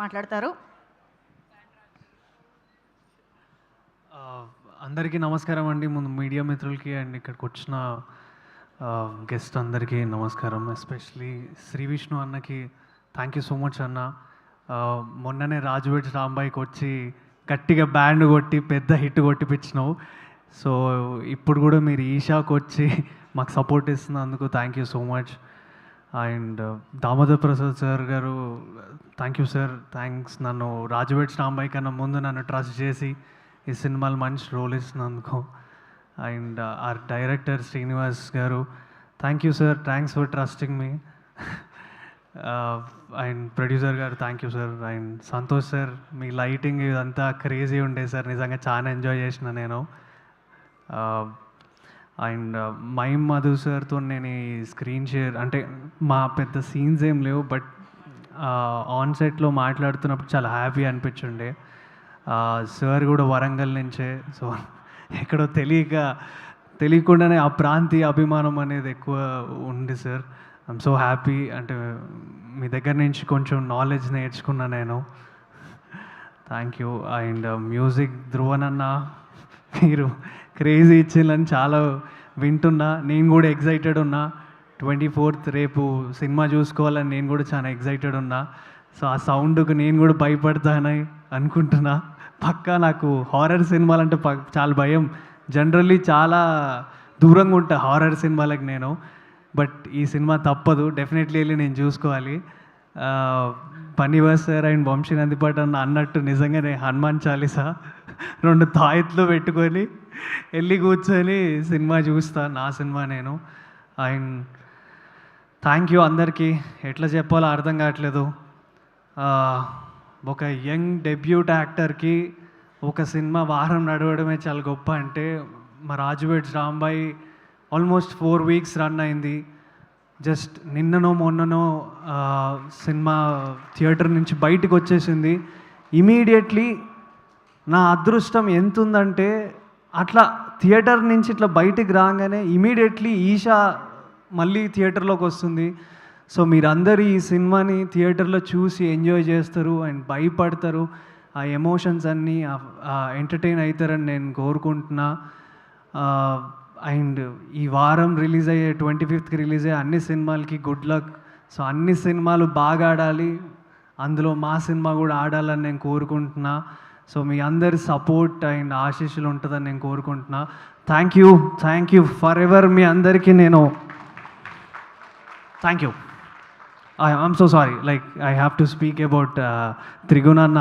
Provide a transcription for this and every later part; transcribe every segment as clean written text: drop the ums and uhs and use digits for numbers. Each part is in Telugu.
మాట్లాడతారు. అందరికీ నమస్కారం అండి. ముందు మీడియా మిత్రులకి అండ్ ఇక్కడికి వచ్చిన గెస్ట్ అందరికీ నమస్కారం. ఎస్పెషలీ శ్రీ విష్ణు అన్నకి థ్యాంక్ యూ సో మచ్ అన్న. మొన్ననే రాజువేడ్స్ రాంబాయికి వచ్చి గట్టిగా బ్యాండ్ కొట్టి పెద్ద హిట్ కొట్టిపించినావు. సో ఇప్పుడు కూడా మీరు ఈషాకు వచ్చి మాకు సపోర్ట్ ఇస్తున్నందుకు thank you so much. And Damodar Prasad sir గారు థ్యాంక్ యూ సార్. థ్యాంక్స్, నన్ను రాజువేడ్స్ రాంబాయి కన్నా ముందు నన్ను ట్రస్ట్ చేసి ఈ సినిమాలు మంచి రోల్ ఇస్తున్నందుకు. అండ్ ఆర్ డైరెక్టర్ శ్రీనివాస్ గారు thank you sir, thanks for trusting me. And producer గారు thank you sir. And Santosh sir, మీ లైటింగ్ ఇదంతా క్రేజీ ఉండే సార్, నిజంగా చాలా ఎంజాయ్ చేసిన నేను. అండ్ మైమ్ మధు సార్తో నేను ఈ స్క్రీన్ షేర్ అంటే మా పెద్ద సీన్స్ ఏం లేవు, బట్ ఆన్ సెట్లో మాట్లాడుతున్నప్పుడు చాలా హ్యాపీ అనిపించుండే. సార్ కూడా వరంగల్ నుంచే, సో ఎక్కడో తెలియకుండానే ఆ ప్రాంతీయ అభిమానం అనేది ఎక్కువ ఉంది సార్. I'm so happy. అంటే మీ దగ్గర నుంచి కొంచెం నాలెడ్జ్ నేర్చుకున్నా నేను. Thank you. అండ్ మ్యూజిక్ ధ్రువనన్న, మీరు క్రేజీ ఇచ్చిందని చాలా వింటున్నా. నేను కూడా ఎగ్జైటెడ్ ఉన్నా. 24th రేపు సినిమా చూసుకోవాలని నేను కూడా చాలా ఎగ్జైటెడ్ ఉన్నా. సో ఆ సౌండ్కి నేను కూడా భయపడతానని అనుకుంటున్నా. పక్కా నాకు హారర్ సినిమాలంటే చాలా భయం. జనరల్లీ చాలా దూరంగా ఉంటా హారర్ సినిమాలకు నేను. బట్ ఈ సినిమా తప్పదు, డెఫినెట్లీ వెళ్ళి నేను చూసుకోవాలి. పనివాస్ సార్ అండ్ వంశీ నందిపాట అన్నట్టు నిజంగానే హనుమాన్ చాలీసా 2 తాయెత్తులు పెట్టుకొని వెళ్ళి కూర్చొని సినిమా చూస్తా, నా సినిమా నేను. అండ్ థ్యాంక్ యూ అందరికీ. ఎట్లా చెప్పాలో అర్థం కావట్లేదు. ఒక యంగ్ డెబ్యూట్ యాక్టర్కి ఒక సినిమా వారం నడవడమే చాలా గొప్ప. అంటే మా Raju weds Rambai almost 4 weeks run అయింది. జస్ట్ నిన్ననో మొన్ననో సినిమా థియేటర్ నుంచి బయటకు వచ్చేసింది. ఇమీడియట్లీ నా అదృష్టం ఎంత ఉందంటే, అట్లా థియేటర్ నుంచి ఇట్లా బయటికి రాగానే ఇమీడియట్లీ ఈషా మళ్ళీ థియేటర్లోకి వస్తుంది. సో మీరందరూ ఈ సినిమాని థియేటర్లో చూసి ఎంజాయ్ చేస్తారు అండ్ భయపడతారు. ఆ ఎమోషన్స్ అన్నీ ఎంటర్టైన్ అవుతారని నేను కోరుకుంటున్నా. అండ్ ఈ వారం రిలీజ్ అయ్యే 25th రిలీజ్ అయ్యే అన్ని సినిమాలకి గుడ్ లక్. సో అన్ని సినిమాలు బాగా ఆడాలి, అందులో మా సినిమా కూడా ఆడాలని నేను కోరుకుంటున్నా. సో మీ అందరి సపోర్ట్ అండ్ ఆశీస్సులు ఉంటుందని నేను కోరుకుంటున్నా. Thank you forever. మీ అందరికీ నేను thank you. I'm so sorry, like I have to speak about త్రిగుణన్న.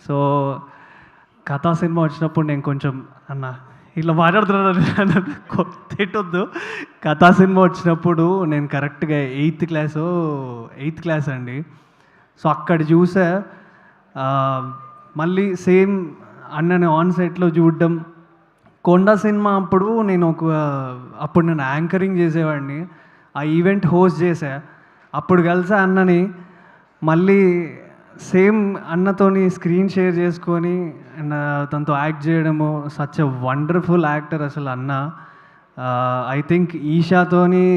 సో కథా సినిమా వచ్చినప్పుడు నేను కొంచెం ఇట్లా మాట్లాడుతున్నాను, తిట్టొద్దు. కథా సినిమా వచ్చినప్పుడు నేను కరెక్ట్గా 8th క్లాస్ అండి. సో అక్కడ చూసా. మళ్ళీ సేమ్ అన్నని ఆన్ సెట్లో చూడడం. కొండ సినిమా అప్పుడు నేను యాంకరింగ్ చేసేవాడిని. ఆ ఈవెంట్ హోస్ట్ చేశా. అప్పుడు కలిసా అన్నని. మళ్ళీ సేమ్ అన్నతోని స్క్రీన్ షేర్ చేసుకొని తనతో యాక్ట్ చేయడము. సచ్ ఎ వండర్ఫుల్ యాక్టర్ అసలు అన్న. ఐ థింక్ ఈషాతోని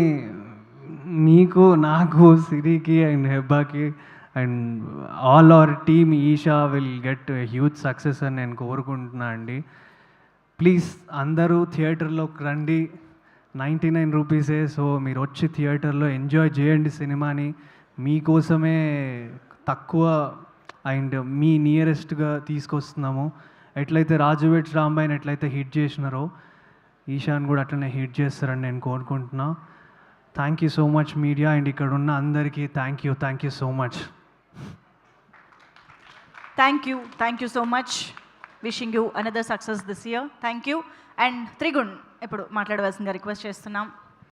నీకు, నాకు, సిరికి అండ్ హెబ్బాకి and all our team Eesha will get huge success అని నేను కోరుకుంటున్నా అండి. ప్లీజ్ అందరూ థియేటర్లోకి రండి. 99 రూపీసే. సో మీరు వచ్చి థియేటర్లో ఎంజాయ్ చేయండి సినిమాని. మీకోసమే తక్కువ అండ్ మీ నియరెస్ట్గా తీసుకొస్తున్నాము. ఎట్లయితే రాజువేడ్స్ రాంబాయిని ఎట్లయితే హిట్ చేసినారో ఈషాన్ కూడా అట్లనే హిట్ చేస్తారని నేను కోరుకుంటున్నా. Thank you so much media and ఇక్కడ ఉన్న అందరికీ thank you so much. Thank you so much. Wishing you another success this year. Thank you. And Trigun ఇప్పుడు మాట్లాడవలసిందిగా రిక్వెస్ట్ చేస్తున్నాం.